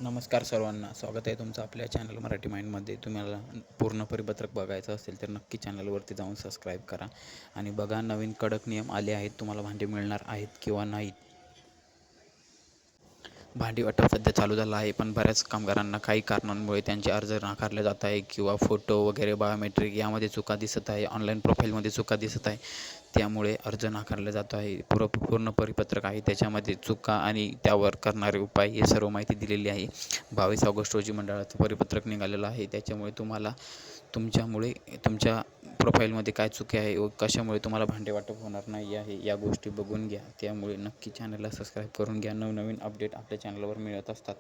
नमस्कार सर्वांना, स्वागत आहे तुमचं आपल्या चॅनल मराठी माइंडमध्ये. तुम्हाला पूर्ण परिपत्रक बघायचं असेल तर नक्की चॅनलवरती जाऊन सबस्क्राईब करा आणि बघा नवीन कडक नियम आले आहेत. तुम्हाला भांडे मिळणार आहेत किंवा नाहीत. भांडी वाटप सध्या चालू झालं आहे, पण बऱ्याच कामगारांना काही कारणांमुळे त्यांचे अर्ज नाकारले जात आहे किंवा फोटो वगैरे बायोमेट्रिक यामध्ये चुका दिसत आहे, ऑनलाईन प्रोफाईलमध्ये चुका दिसत आहे. त्यामुळे अर्ज नाकारला जातो आहे. पूर्ण परिपत्रक आहे, त्याच्यामध्ये चुका आणि त्यावर करणारे उपाय हे सर्व माहिती दिलेली आहे. 22 ऑगस्ट रोजी मंडळाचं परिपत्रक निघालेलं आहे. त्याच्यामुळे तुम्हाला तुमच्या प्रोफाईलमध्ये काय चुकी आहे व कशामुळे तुम्हाला भांडे वाटप होणार नाही आहे या गोष्टी बघून घ्या. त्यामुळे नक्की चॅनलला सबस्क्राईब करून घ्या. नवनवीन अपडेट आपल्या चॅनलवर मिळत असतात.